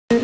Halo,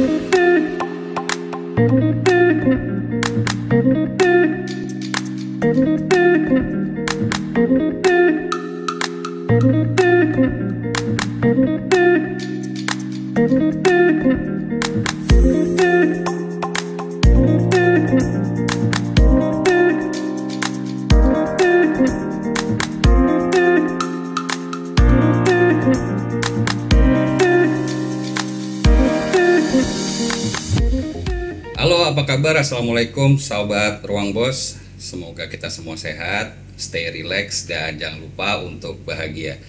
apa kabar? Assalamualaikum sahabat Ruang Bos. Semoga kita semua sehat, stay relax, dan jangan lupa untuk bahagia.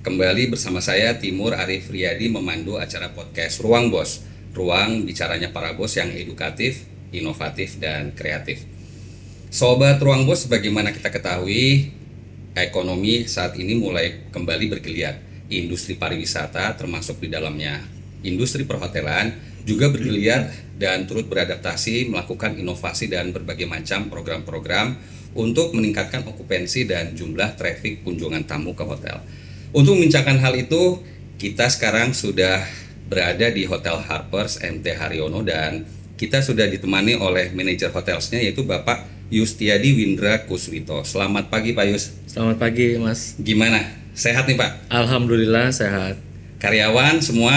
Kembali bersama saya Timur Arif Riyadi memandu acara podcast Ruang Bos. Ruang bicaranya para bos yang edukatif, inovatif, dan kreatif. Sobat Ruang Bos, sebagaimana kita ketahui, ekonomi saat ini mulai kembali bergeliat. Industri pariwisata termasuk di dalamnya industri perhotelan juga bergeliat dan turut beradaptasi melakukan inovasi dan berbagai macam program-program untuk meningkatkan okupansi dan jumlah traffic kunjungan tamu ke hotel. Untuk membincangkan hal itu, kita sekarang sudah berada di Hotel Harpers MT Haryono dan kita sudah ditemani oleh manajer hotelsnya yaitu Bapak Yustiadi Windra Kuswito. Selamat pagi Pak Yus. Selamat pagi Mas. Gimana? Sehat nih Pak? Alhamdulillah sehat. Karyawan semua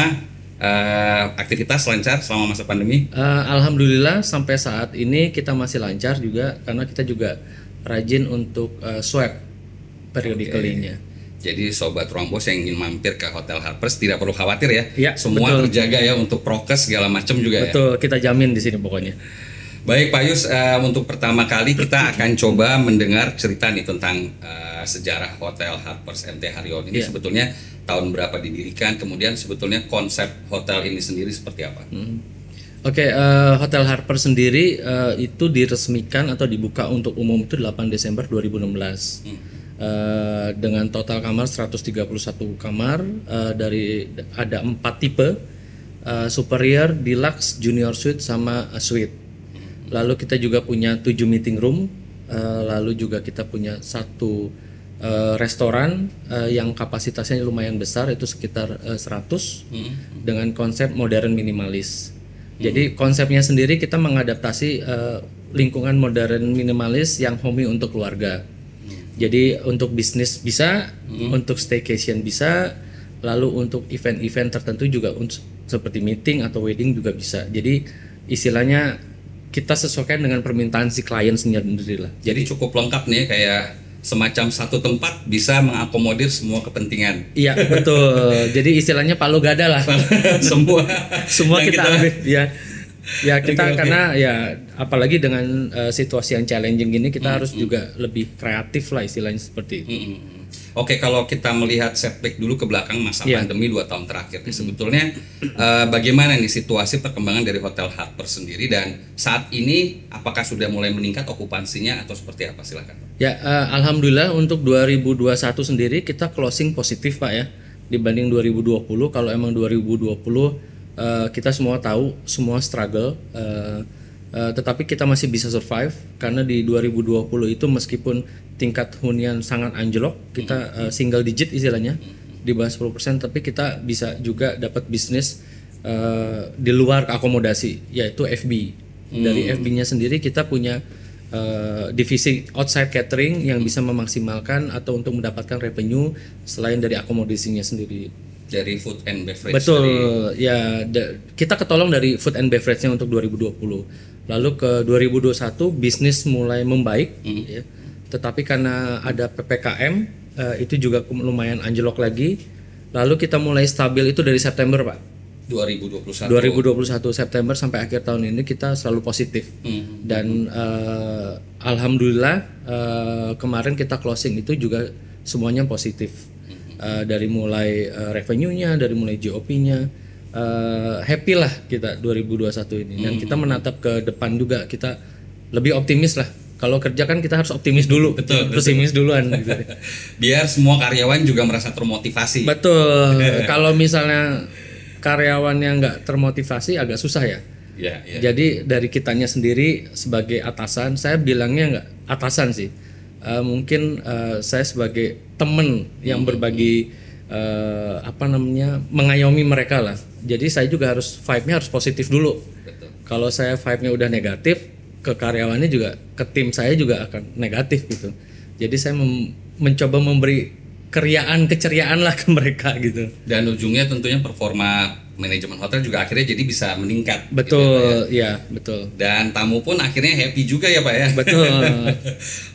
aktivitas lancar selama masa pandemi? Alhamdulillah sampai saat ini kita masih lancar juga karena kita juga rajin untuk swab periodically-nya. Jadi sobat Ruang Bos yang ingin mampir ke Hotel Harpers tidak perlu khawatir ya. Ya, semua betul. terjaga ya untuk prokes segala macam juga. Betul, kita jamin di sini pokoknya. Baik Pak Yus, untuk pertama kali kita akan coba mendengar cerita nih tentang sejarah Hotel Harpers MT Haryono ini. Sebetulnya tahun berapa didirikan, kemudian sebetulnya konsep hotel ini sendiri seperti apa? Oke, Hotel Harpers sendiri itu diresmikan atau dibuka untuk umum itu 8 Desember 2016 dengan total kamar 131 kamar, dari ada 4 tipe, superior, deluxe, junior suite, sama suite. Lalu kita juga punya 7 meeting room, lalu juga kita punya 1 restoran yang kapasitasnya lumayan besar, itu sekitar 100 dengan konsep modern minimalis. Jadi konsepnya sendiri kita mengadaptasi lingkungan modern minimalis yang homey untuk keluarga. Jadi untuk bisnis bisa, untuk staycation bisa, lalu untuk event-event tertentu juga seperti meeting atau wedding juga bisa. Jadi istilahnya kita sesuaikan dengan permintaan si klien sendiri lah. Jadi cukup lengkap nih, kayak semacam satu tempat bisa mengakomodir semua kepentingan. Iya betul. Jadi istilahnya palu gada lah. semua kita ambil. Ya kita karena ya apalagi dengan situasi yang challenging gini kita harus juga lebih kreatif lah istilahnya seperti itu. Oke, kalau kita melihat setback dulu ke belakang masa pandemi 2 tahun terakhir nih, sebetulnya bagaimana nih situasi perkembangan dari Hotel Harpers sendiri, dan saat ini apakah sudah mulai meningkat okupansinya atau seperti apa? Silakan. Ya, alhamdulillah untuk 2021 sendiri kita closing positif Pak ya dibanding 2020. Kalau emang 2020 kita semua tahu semua struggle, tetapi kita masih bisa survive karena di 2020 itu meskipun tingkat hunian sangat anjlok, kita single digit istilahnya di bawah 10%, tapi kita bisa juga dapat bisnis di luar akomodasi yaitu FB. Dari FB-nya sendiri kita punya divisi outside catering yang bisa memaksimalkan atau untuk mendapatkan revenue selain dari akomodasinya sendiri. Dari food and beverage. Betul, ya kita ketolong dari food and beverage-nya untuk 2020. Lalu ke 2021 bisnis mulai membaik, ya. Tetapi karena ada PPKM itu juga lumayan anjlok lagi. Lalu kita mulai stabil itu dari September Pak. 2021 September sampai akhir tahun ini kita selalu positif. Dan alhamdulillah kemarin kita closing itu juga semuanya positif. Dari mulai revenue-nya, dari mulai GOP-nya, happy lah kita 2021 ini. Dan kita menatap ke depan juga, kita lebih optimis lah. Kalau kerja kan kita harus optimis dulu, pesimis duluan gitu. Biar semua karyawan juga merasa termotivasi. Betul. Kalau misalnya karyawan yang nggak termotivasi agak susah ya. Jadi dari kitanya sendiri sebagai atasan, saya bilangnya nggak atasan sih. Mungkin saya sebagai teman yang berbagi apa namanya, mengayomi mereka lah. Jadi saya juga harus vibe-nya harus positif dulu. Betul. Kalau saya vibe-nya udah negatif, ke karyawannya juga, ke tim saya juga akan negatif gitu. Jadi saya mencoba memberi keceriaan lah ke mereka gitu. Dan ujungnya tentunya performa manajemen hotel juga akhirnya jadi bisa meningkat. Betul, gitu ya betul. Dan tamu pun akhirnya happy juga ya Pak ya. Betul.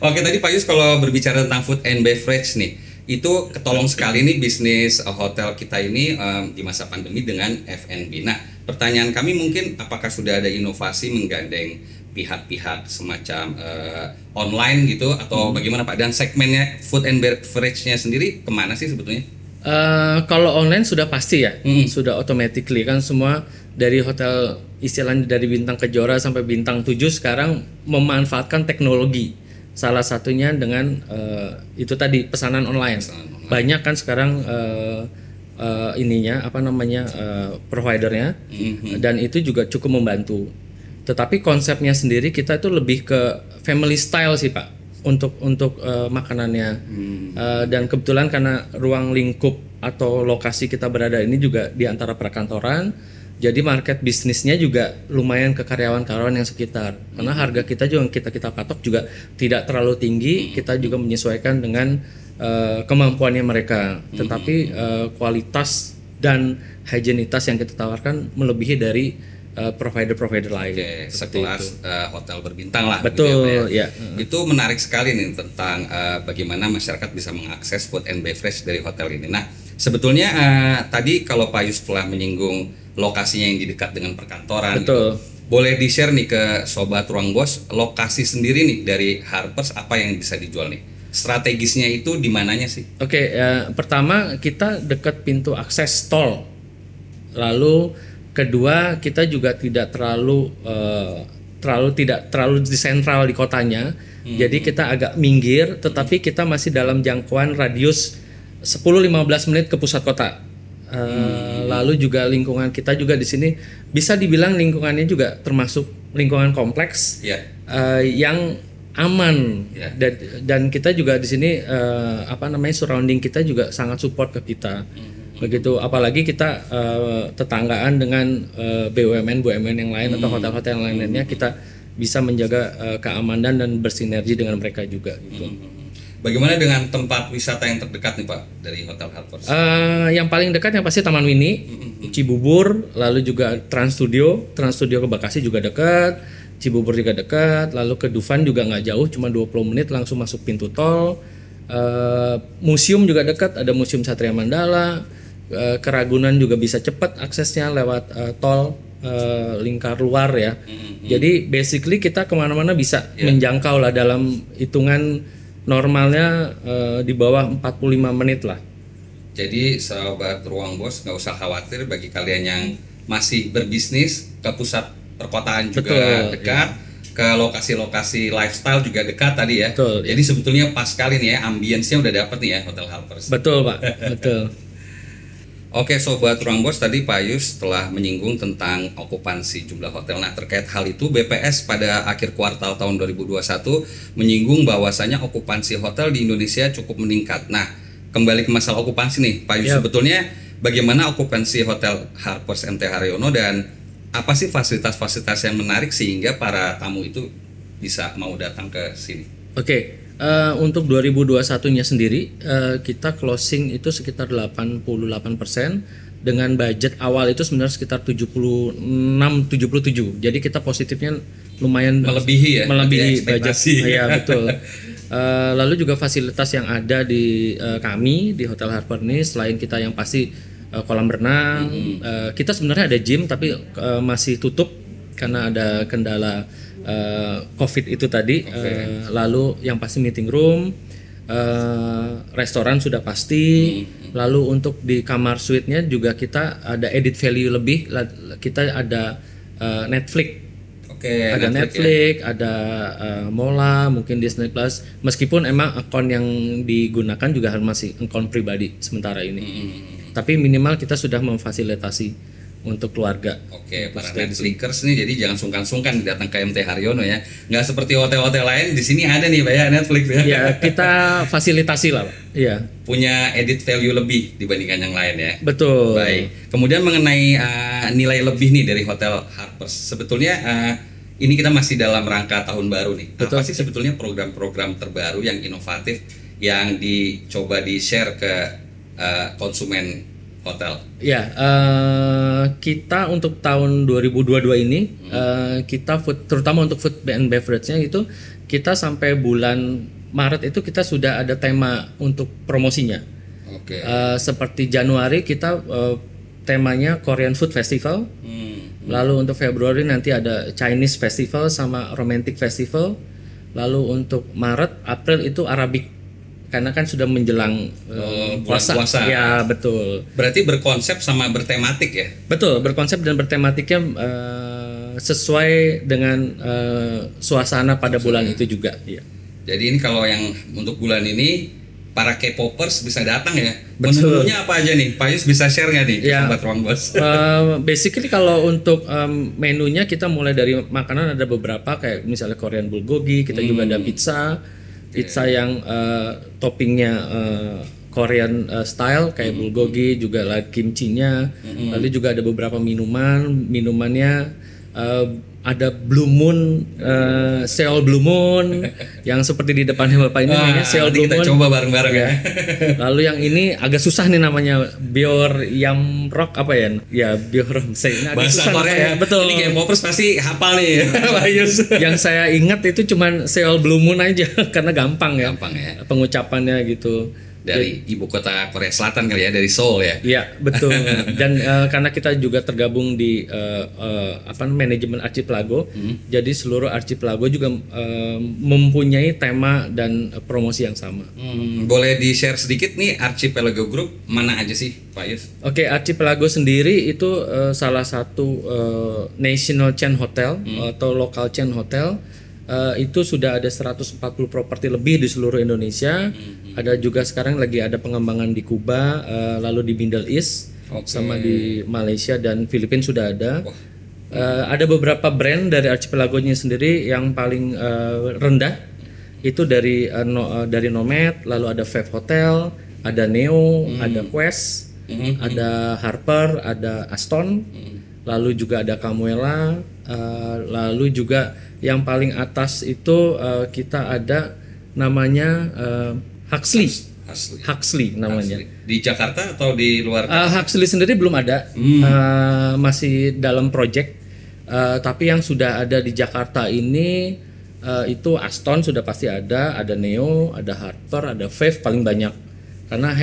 Oke, tadi Pak Yus kalau berbicara tentang food and beverage nih, itu ketolong sekali nih bisnis hotel kita ini di masa pandemi dengan F&B. Nah, pertanyaan kami mungkin apakah sudah ada inovasi menggandeng pihak-pihak semacam online gitu atau bagaimana Pak? Dan segmennya food and beverage-nya sendiri kemana sih sebetulnya? Kalau online sudah pasti ya, sudah automatically kan semua dari hotel istilahnya dari bintang Kejora sampai bintang 7 sekarang memanfaatkan teknologi. Salah satunya dengan itu tadi pesanan online. Banyak kan sekarang ininya apa namanya providernya dan itu juga cukup membantu. Tetapi konsepnya sendiri kita itu lebih ke family style sih Pak untuk makanannya. Dan kebetulan karena ruang lingkup atau lokasi kita berada ini juga di antara perkantoran, jadi market bisnisnya juga lumayan ke karyawan-karyawan yang sekitar. Karena harga kita juga kita patok juga tidak terlalu tinggi, kita juga menyesuaikan dengan kemampuannya mereka. Tetapi kualitas dan higienitas yang kita tawarkan melebihi dari provider-provider lain. Oke, sekelas hotel berbintang lah. Betul, gitu ya. ya. Itu menarik sekali nih tentang bagaimana masyarakat bisa mengakses food and beverage dari hotel ini. Nah, sebetulnya tadi kalau Pak Yus telah menyinggung lokasinya yang di dekat dengan perkantoran. Betul. Gitu, boleh di-share nih ke Sobat Ruang Bos, lokasi sendiri nih dari Harpers apa yang bisa dijual nih? Strategisnya itu di mananya sih? Oke, pertama kita dekat pintu akses tol. Lalu kedua, kita juga tidak terlalu di sentral di kotanya. Jadi kita agak minggir, tetapi kita masih dalam jangkauan radius 10-15 menit ke pusat kota. Lalu juga lingkungan kita juga di sini bisa dibilang lingkungannya juga termasuk lingkungan kompleks yang aman. Dan kita juga di sini surrounding kita juga sangat support ke kita. Begitu, apalagi kita tetanggaan dengan BUMN yang lain atau hotel-hotel yang lainnya, kita bisa menjaga keamanan dan bersinergi dengan mereka juga gitu. Bagaimana dengan tempat wisata yang terdekat nih Pak dari Hotel Harpers? Yang paling dekat yang pasti Taman Mini, Cibubur, lalu juga Trans Studio ke Bekasi juga dekat, Cibubur juga dekat, lalu ke Dufan juga nggak jauh, cuma 20 menit langsung masuk pintu tol. Museum juga dekat, ada Museum Satria Mandala. Ke Ragunan juga bisa cepat aksesnya lewat tol lingkar luar ya. Jadi basically kita kemana-mana bisa menjangkau lah dalam hitungan normalnya di bawah 45 menit lah. Jadi Sobat Ruang Bos nggak usah khawatir bagi kalian yang masih berbisnis, ke pusat perkotaan juga dekat, ke lokasi-lokasi lifestyle juga dekat tadi ya. Betul, jadi sebetulnya pas sekali nih ya, ambience-nya udah dapet nih ya Hotel Harpers. Betul Pak, betul. Oke Sobat Ruang Bos, tadi Pak Yus telah menyinggung tentang okupansi jumlah hotel. Nah, terkait hal itu BPS pada akhir kuartal tahun 2021 menyinggung bahwasanya okupansi hotel di Indonesia cukup meningkat. Nah, kembali ke masalah okupansi nih Pak Yus, sebetulnya bagaimana okupansi Hotel Harpers MT Haryono dan apa sih fasilitas-fasilitas yang menarik sehingga para tamu itu bisa mau datang ke sini? Oke. Untuk 2021-nya sendiri kita closing itu sekitar 88%, dengan budget awal itu sebenarnya sekitar 76-77. Jadi kita positifnya lumayan melebihi budget. Ya betul. Lalu juga fasilitas yang ada di kami di Hotel Harper ini, selain kita yang pasti kolam renang, kita sebenarnya ada gym tapi masih tutup karena ada kendala COVID itu tadi. Lalu yang pasti meeting room, restoran sudah pasti. Lalu untuk di kamar suite-nya juga kita ada added value lebih. Kita ada Netflix. Ada Netflix, ada Mola, mungkin Disney Plus. Meskipun emang akun yang digunakan juga masih akun pribadi sementara ini. Tapi minimal kita sudah memfasilitasi untuk keluarga. Oke, para Netflixers nih, jadi jangan sungkan-sungkan datang ke MT Haryono ya. Nggak seperti hotel-hotel lain, di sini ada nih Pak ya Netflix ya. Ya, kita fasilitasi lah Pak. Iya. Punya edit value lebih dibandingkan yang lain ya. Betul. Baik. Kemudian mengenai nilai lebih nih dari Hotel Harpers. Sebetulnya ini kita masih dalam rangka tahun baru nih. Betul. Apa sih sebetulnya program-program terbaru yang inovatif yang dicoba di-share ke konsumen hotel? Ya, kita untuk tahun 2022 ini kita terutama untuk food and beverage-nya itu kita sampai bulan Maret itu kita sudah ada tema untuk promosinya. Oke. Seperti Januari kita temanya Korean Food Festival. Lalu untuk Februari nanti ada Chinese Festival sama Romantic Festival. Lalu untuk Maret, April itu Arabic. Karena kan sudah menjelang puasa. Ya, betul. Berarti berkonsep sama bertematik ya? Betul, berkonsep dan bertematiknya sesuai dengan suasana pada bulan itu juga. Ya. Jadi ini kalau yang untuk bulan ini para K-popers bisa datang ya. Betul. Menunya apa aja nih? Pak Yus bisa share nggak nih, ya. Sobat Ruang Bos? Basically kalau untuk menunya kita mulai dari makanan ada beberapa kayak misalnya Korean bulgogi, kita juga ada pizza yang toppingnya Korean style kayak bulgogi, juga lah kimchinya. Lalu juga ada beberapa minumannya ada Blue Moon, Seoul Blue Moon yang seperti di depannya Bapak ini namanya Seoul Blue kita Moon. Coba bareng-bareng ya. Lalu yang ini agak susah nih namanya Byor Yamrock apa ya? Ya Byoromse. Nah, bahasa Korea ya. Betul. Ini K-popers pasti hafal nih. Yang saya ingat itu cuman Seoul Blue Moon aja karena gampang ya. Gampang ya. Pengucapannya gitu. Dari ibu kota Korea Selatan kali ya, dari Seoul ya. Iya, betul. Dan karena kita juga tergabung di manajemen Archipelago, jadi seluruh Archipelago juga mempunyai tema dan promosi yang sama. Boleh di-share sedikit nih Archipelago Group mana aja sih, Pak Yus? Oke, Archipelago sendiri itu salah satu national chain hotel atau local chain hotel. Itu sudah ada 140 properti lebih di seluruh Indonesia. Ada juga sekarang lagi ada pengembangan di Kuba, lalu di Middle East, sama di Malaysia dan Filipina sudah ada. Ada beberapa brand dari Archipelago-nya sendiri yang paling rendah itu dari Nomad, lalu ada Five Hotel, ada Neo, ada Quest, ada Harper, ada Aston, lalu juga ada Camuela, lalu juga yang paling atas itu kita ada namanya Huxley namanya. Di Jakarta atau di luar? Huxley sendiri belum ada, masih dalam project. Tapi yang sudah ada di Jakarta ini itu Aston sudah pasti ada Neo, ada Harper, ada Five paling banyak. Karena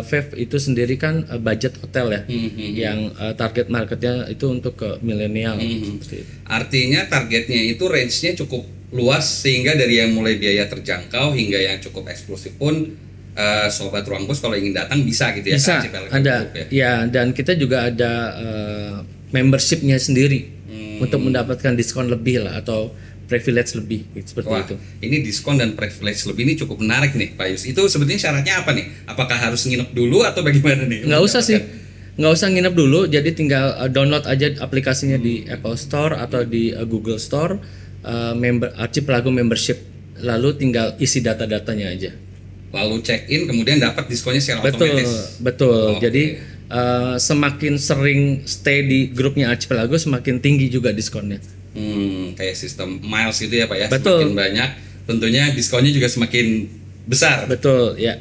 Five itu sendiri kan budget hotel ya, yang target marketnya itu untuk ke milenial. Artinya targetnya itu range-nya cukup luas sehingga dari yang mulai biaya terjangkau hingga yang cukup eksklusif pun Sobat Ruang Bos kalau ingin datang bisa gitu ya. Bisa, ada ya, dan kita juga ada membershipnya sendiri untuk mendapatkan diskon lebih lah atau privilege lebih seperti itu. Ini diskon dan privilege lebih ini cukup menarik nih Pak Yus. Itu sebetulnya syaratnya apa nih? Apakah harus nginep dulu atau bagaimana nih? Nggak usah sih, nggak usah nginep dulu. Jadi tinggal download aja aplikasinya di Apple Store atau di Google Store, Archipelago membership. Lalu tinggal isi data-datanya aja. Lalu check in kemudian dapat diskonnya secara otomatis. Betul. Jadi semakin sering stay di grupnya Archipelago semakin tinggi juga diskonnya. Kayak sistem miles gitu ya Pak ya. Betul. Semakin banyak tentunya diskonnya juga semakin besar. Betul ya.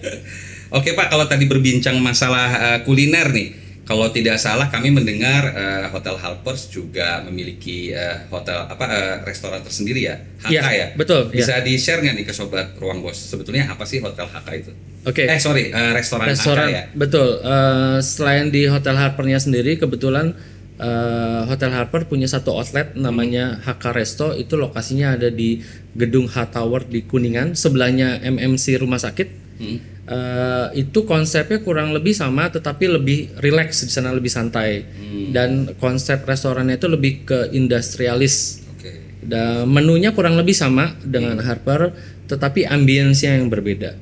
Oke Pak, kalau tadi berbincang masalah kuliner nih, kalau tidak salah kami mendengar Hotel Harpers juga memiliki restoran tersendiri ya, HK ya. Betul. Bisa di-share nggak nih ke Sobat Ruang Bos? Sebetulnya apa sih Hotel HK itu? Oke. Restoran HK ya. Betul. Selain di Hotel Harpernya sendiri, kebetulan Hotel Harper punya satu outlet namanya HK Resto. Itu lokasinya ada di Gedung H Tower di Kuningan, sebelahnya MMC Rumah Sakit. Itu konsepnya kurang lebih sama, tetapi lebih relax di sana, lebih santai. Dan konsep restorannya itu lebih ke industrialis. Dan menunya kurang lebih sama dengan Harper, tetapi ambience-nya yang berbeda.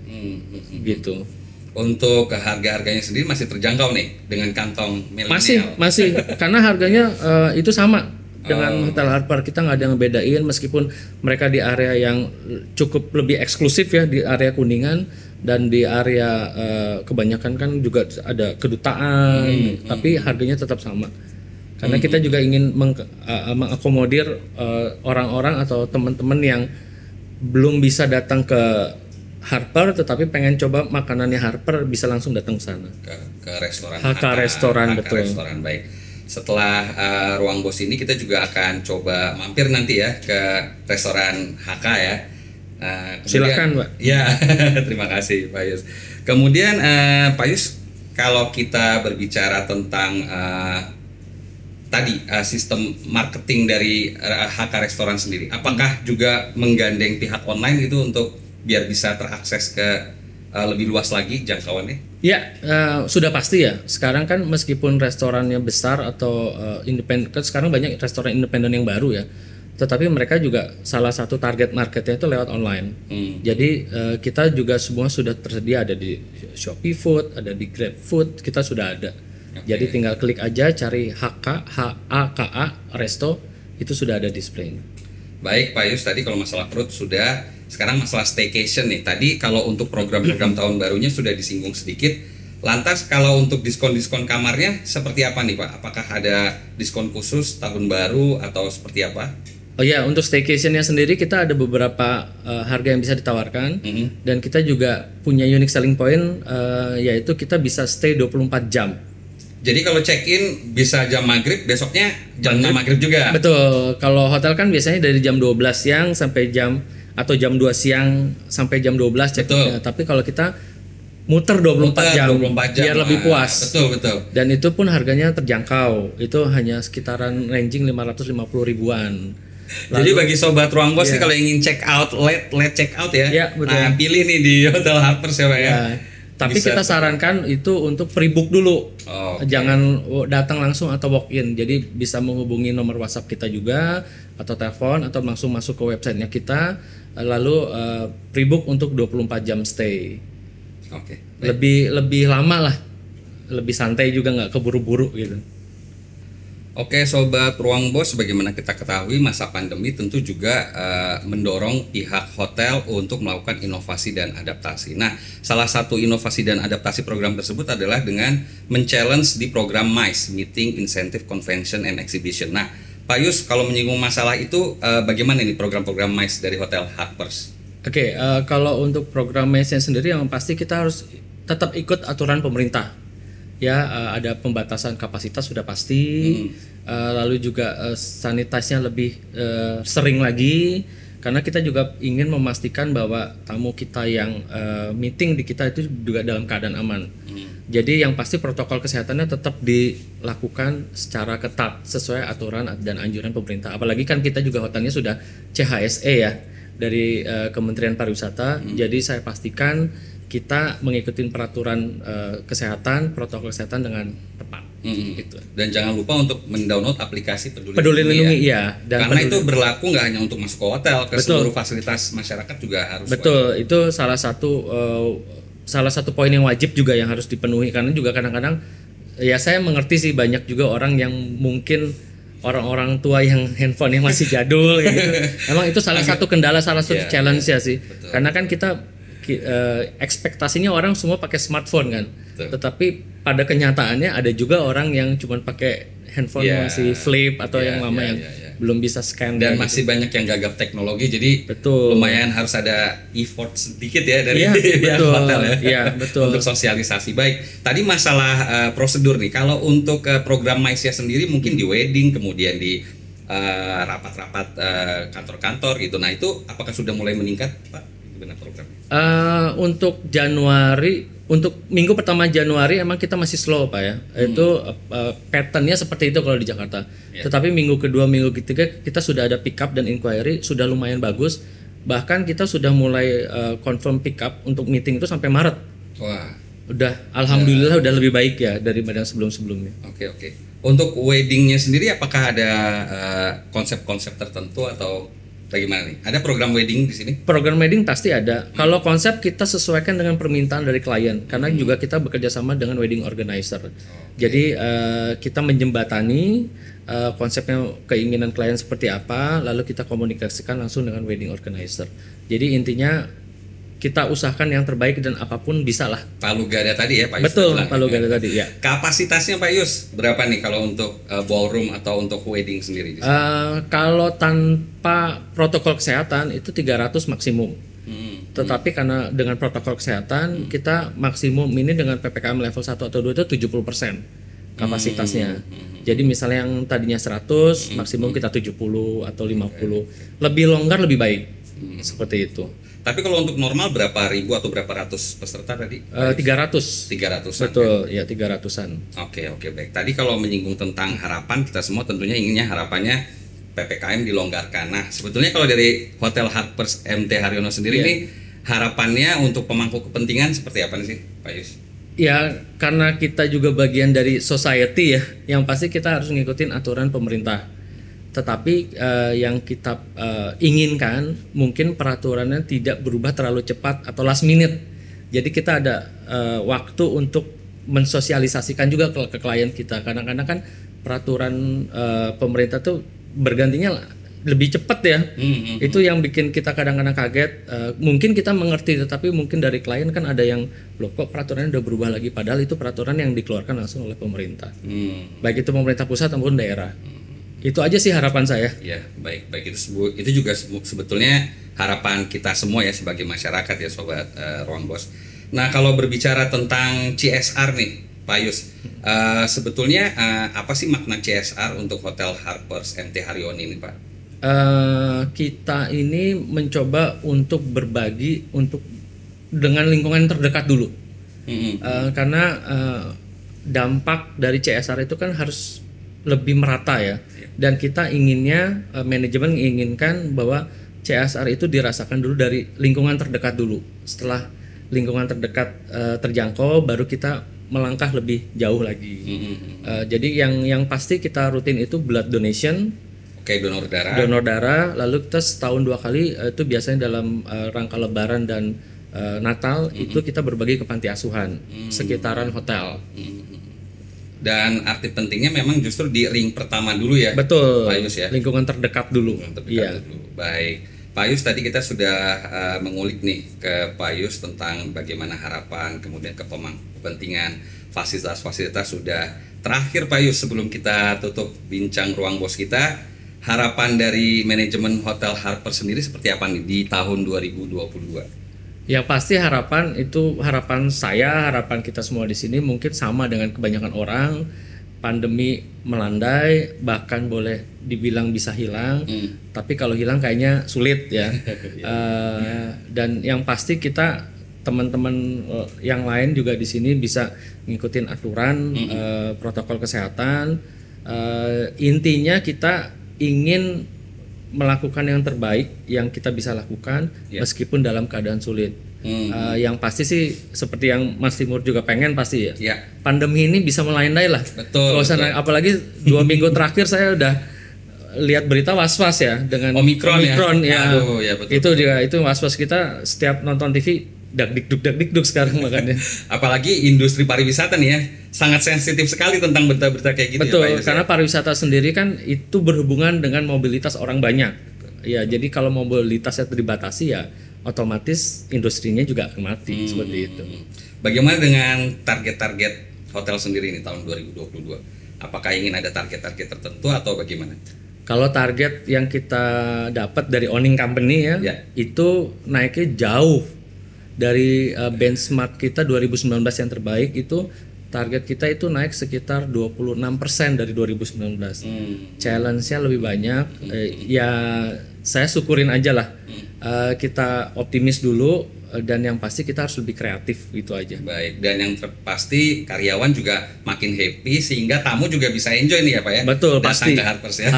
Gitu. Untuk harga-harganya sendiri masih terjangkau nih dengan kantong milenial. Masih karena harganya itu sama dengan Hotel Harper. Kita nggak ada yang bedain meskipun mereka di area yang cukup lebih eksklusif ya, di area Kuningan dan di area kebanyakan kan juga ada kedutaan, tapi harganya tetap sama. Karena kita juga ingin mengakomodir orang-orang atau teman-teman yang belum bisa datang ke Harper tetapi pengen coba makanannya Harper, bisa langsung datang ke sana. Ke restoran HK Restoran, betul. Restoran, baik. Setelah Ruang Bos ini kita juga akan coba mampir nanti ya ke restoran HK ya. Silakan, Pak. Ya, terima kasih Pak Yus. Kemudian Pak Yus, kalau kita berbicara tentang tadi sistem marketing dari HK Restoran sendiri, apakah juga menggandeng pihak online itu untuk biar bisa terakses ke lebih luas lagi jangkauannya? Ya, sudah pasti ya. Sekarang kan meskipun restorannya besar atau independen, kan sekarang banyak restoran independen yang baru ya. Tetapi mereka juga salah satu target marketnya itu lewat online. Jadi kita juga semua sudah tersedia, ada di Shopee Food, ada di Grab Food, kita sudah ada. Jadi tinggal klik aja cari HAKA Resto, itu sudah ada displaynya. Baik Pak Yus, tadi kalau masalah perut sudah, sekarang masalah staycation nih. Tadi kalau untuk program-program tahun barunya sudah disinggung sedikit. Lantas kalau untuk diskon-diskon kamarnya seperti apa nih Pak? Apakah ada diskon khusus tahun baru atau seperti apa? Oh ya, untuk staycationnya sendiri kita ada beberapa harga yang bisa ditawarkan. Dan kita juga punya unique selling point, yaitu kita bisa stay 24 jam. Jadi kalau check-in bisa jam maghrib, besoknya jam 6 maghrib juga? Betul, kalau hotel kan biasanya dari jam 12 siang sampai jam, atau jam 2 siang sampai jam 12 check-in. Tapi kalau kita muter 24 jam biar lebih puas. Betul. Dan itu pun harganya terjangkau, itu hanya sekitaran ranging 550 ribuan. Jadi bagi sobat Ruang Bos nih kalau ingin check out, late check out ya, nah pilih nih di Hotel Harper ya Pak ya. Tapi bisa, kita sarankan itu untuk pre-book dulu, jangan datang langsung atau walk-in. Jadi bisa menghubungi nomor WhatsApp kita juga atau telepon atau langsung masuk ke websitenya kita, lalu pre-book untuk 24 jam stay. Lebih lama lah, lebih santai juga, nggak keburu-buru gitu. Oke sobat Ruang Bos, sebagaimana kita ketahui masa pandemi tentu juga mendorong pihak hotel untuk melakukan inovasi dan adaptasi. Nah, salah satu inovasi dan adaptasi program tersebut adalah dengan men-challenge di program MICE, Meeting Incentive Convention and Exhibition. Nah, Pak Yus, kalau menyinggung masalah itu bagaimana nih program-program MICE dari Hotel Harpers? Kalau untuk program MICE sendiri yang pasti kita harus tetap ikut aturan pemerintah. Ya, ada pembatasan kapasitas sudah pasti, lalu juga sanitasinya lebih sering lagi, karena kita juga ingin memastikan bahwa tamu kita yang meeting di kita itu juga dalam keadaan aman. Jadi yang pasti protokol kesehatannya tetap dilakukan secara ketat sesuai aturan dan anjuran pemerintah. Apalagi kan kita juga hotelnya sudah CHSE ya dari Kementerian Pariwisata. Jadi saya pastikan kita mengikuti peraturan kesehatan, protokol kesehatan dengan tepat. Gitu. Dan jangan lupa untuk mendownload aplikasi Peduli Lindungi ya. Dan karena itu berlaku nggak hanya untuk masuk ke hotel, ke seluruh fasilitas masyarakat juga harus. Betul, wajib. Itu salah satu poin yang wajib juga yang harus dipenuhi, karena juga kadang-kadang ya saya mengerti sih banyak juga orang yang mungkin orang-orang tua yang handphone yang masih jadul gitu. Emang itu salah satu kendala, salah satu challenge ya sih. Betul. Karena kan kita ekspektasinya orang semua pakai smartphone kan. Betul. Tetapi pada kenyataannya ada juga orang yang cuma pakai handphone masih flip atau yang lama yang belum bisa scan dan masih banyak yang gagap teknologi, jadi lumayan harus ada effort sedikit ya dari pihak hotel ya untuk sosialisasi. Baik, tadi masalah prosedur nih. Kalau untuk program MICE sendiri mungkin di wedding, kemudian di rapat-rapat kantor-kantor gitu. Nah itu apakah sudah mulai meningkat Pak? Untuk Januari, untuk minggu pertama Januari emang kita masih slow Pak ya. Itu patternnya seperti itu kalau di Jakarta. Tetapi minggu kedua, minggu ketiga kita sudah ada pick up dan inquiry sudah lumayan bagus. Bahkan kita sudah mulai confirm pick up untuk meeting itu sampai Maret. Wah. Udah, alhamdulillah udah lebih baik ya daripada sebelum-sebelumnya. Oke. Untuk weddingnya sendiri apakah ada konsep-konsep tertentu atau bagaimana nih? Ada program wedding di sini? Program wedding pasti ada. Kalau konsep kita sesuaikan dengan permintaan dari klien, karena juga kita bekerja sama dengan wedding organizer. Jadi kita menjembatani konsepnya, keinginan klien seperti apa, lalu kita komunikasikan langsung dengan wedding organizer. Jadi intinya kita usahakan yang terbaik dan apapun bisa lah. Palu gada tadi ya Pak Yus? Betul, Palu gada tadi ya. Kapasitasnya Pak Yus berapa nih kalau untuk ballroom atau untuk wedding sendiri? Kalau tanpa protokol kesehatan itu 300 maksimum. Tetapi karena dengan protokol kesehatan kita maksimum ini dengan PPKM level 1 atau 2 itu 70% kapasitasnya. Jadi misalnya yang tadinya 100 maksimum kita 70 atau 50. Lebih longgar lebih baik. Seperti itu. Tapi kalau untuk normal berapa ribu atau berapa ratus peserta tadi? 300. 300-an. Betul, ya 300-an. Oke, baik. Tadi kalau menyinggung tentang harapan, kita semua tentunya inginnya harapannya PPKM dilonggarkan. Nah, sebetulnya kalau dari Hotel Harpers MT Haryono sendiri ini harapannya untuk pemangku kepentingan seperti apa nih sih, Pak Yus? Ya, karena kita juga bagian dari society ya, yang pasti kita harus ngikutin aturan pemerintah. Tetapi yang kita inginkan mungkin peraturannya tidak berubah terlalu cepat atau last minute. Jadi kita ada waktu untuk mensosialisasikan juga ke klien kita. Kadang-kadang kan peraturan pemerintah tuh bergantinya lebih cepat ya. Itu yang bikin kita kadang-kadang kaget. Mungkin kita mengerti, tetapi mungkin dari klien kan ada yang loh kok peraturannya udah berubah lagi, padahal itu peraturan yang dikeluarkan langsung oleh pemerintah. Baik itu pemerintah pusat maupun daerah. Itu aja sih harapan saya. Ya, baik itu juga sebetulnya harapan kita semua ya sebagai masyarakat ya Sobat Ruang Bos. Nah, kalau berbicara tentang CSR nih, Pak Yus, sebetulnya apa sih makna CSR untuk Hotel Harpers MT Haryono ini, Pak? Kita ini mencoba untuk berbagi untuk dengan lingkungan terdekat dulu. Karena dampak dari CSR itu kan harus lebih merata ya. Dan kita inginnya, manajemen menginginkan bahwa CSR itu dirasakan dulu dari lingkungan terdekat dulu. Setelah lingkungan terdekat terjangkau, baru kita melangkah lebih jauh lagi. Jadi yang pasti kita rutin itu blood donation. Oke, donor darah. Donor darah, lalu kita setahun 2 kali itu biasanya dalam rangka Lebaran dan Natal itu kita berbagi ke panti asuhan sekitaran hotel. Dan arti pentingnya memang justru di ring pertama dulu ya. Betul. Pak Yus ya. Lingkungan terdekat dulu. Dulu. Baik. Pak Yus, tadi kita sudah mengulik nih ke Pak Yus tentang bagaimana harapan, kemudian ke pemangku kepentingan, fasilitas-fasilitas sudah. Terakhir Pak Yus, sebelum kita tutup bincang Ruang Bos kita, harapan dari manajemen Hotel Harpers sendiri seperti apa nih di tahun 2022? Yang pasti harapan saya, harapan kita semua di sini mungkin sama dengan kebanyakan orang. Pandemi melandai, bahkan boleh dibilang bisa hilang, tapi kalau hilang kayaknya sulit ya. Dan yang pasti kita teman-teman yang lain juga di sini bisa ngikutin aturan protokol kesehatan. Intinya kita ingin melakukan yang terbaik yang kita bisa lakukan meskipun dalam keadaan sulit. Yang pasti sih seperti yang Mas Timur juga pengen pasti ya. Pandemi ini bisa melandai lah. Betul. Apalagi 2 minggu terakhir saya udah lihat berita was-was ya dengan Omikron ya. Aduh, ya betul. Itu juga itu was-was kita setiap nonton TV dak-dik-duk sekarang makanya. Apalagi industri pariwisata nih ya, sangat sensitif sekali tentang berita-berita kayak gitu. Betul, ya, karena pariwisata sendiri kan itu berhubungan dengan mobilitas orang banyak. Ya, jadi kalau mobilitasnya dibatasi ya otomatis industrinya juga akan mati seperti itu. Bagaimana dengan target-target hotel sendiri ini tahun 2022? Apakah ingin ada target-target tertentu atau bagaimana? Kalau target yang kita dapat dari owning company itu naiknya jauh dari benchmark kita 2019 yang terbaik. Itu target kita itu naik sekitar 26% dari 2019. Challenge-nya lebih banyak. Ya saya syukurin aja lah. Kita optimis dulu dan yang pasti kita harus lebih kreatif gitu aja. Baik, dan yang pasti karyawan juga makin happy sehingga tamu juga bisa enjoy nih ya Pak ya. Betul, datang pasti. ke Harpers ya.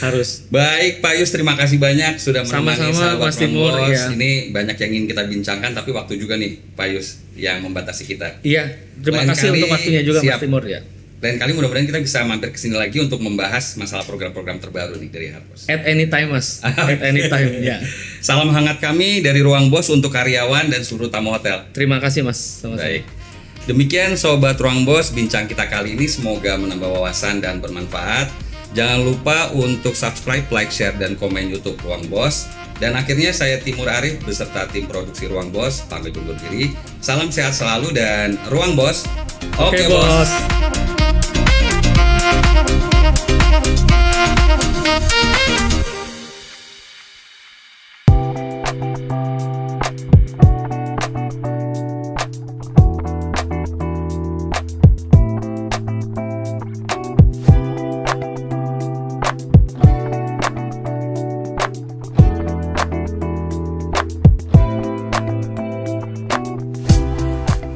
Harus. Baik Pak Yus, terima kasih banyak sudah menemani sama-sama Mas Timur ya. Ini banyak yang ingin kita bincangkan tapi waktu juga nih Pak Yus yang membatasi kita. Iya, terima kasih untuk waktunya juga Mas Timur ya. Lain kali mudah-mudahan kita bisa mampir ke sini lagi untuk membahas masalah program-program terbaru nih dari Harpers. At any time Mas, at any time ya. Salam hangat kami dari Ruang Bos untuk karyawan dan seluruh tamu hotel. Terima kasih Mas. Sama-sama. Baik. Demikian Sobat Ruang Bos, bincang kita kali ini semoga menambah wawasan dan bermanfaat. Jangan lupa untuk subscribe, like, share, dan komen YouTube Ruang Bos. Dan akhirnya saya Timur Arif beserta tim produksi Ruang Bos pamit undur diri. Salam sehat selalu dan Ruang Bos. Oke, Bos.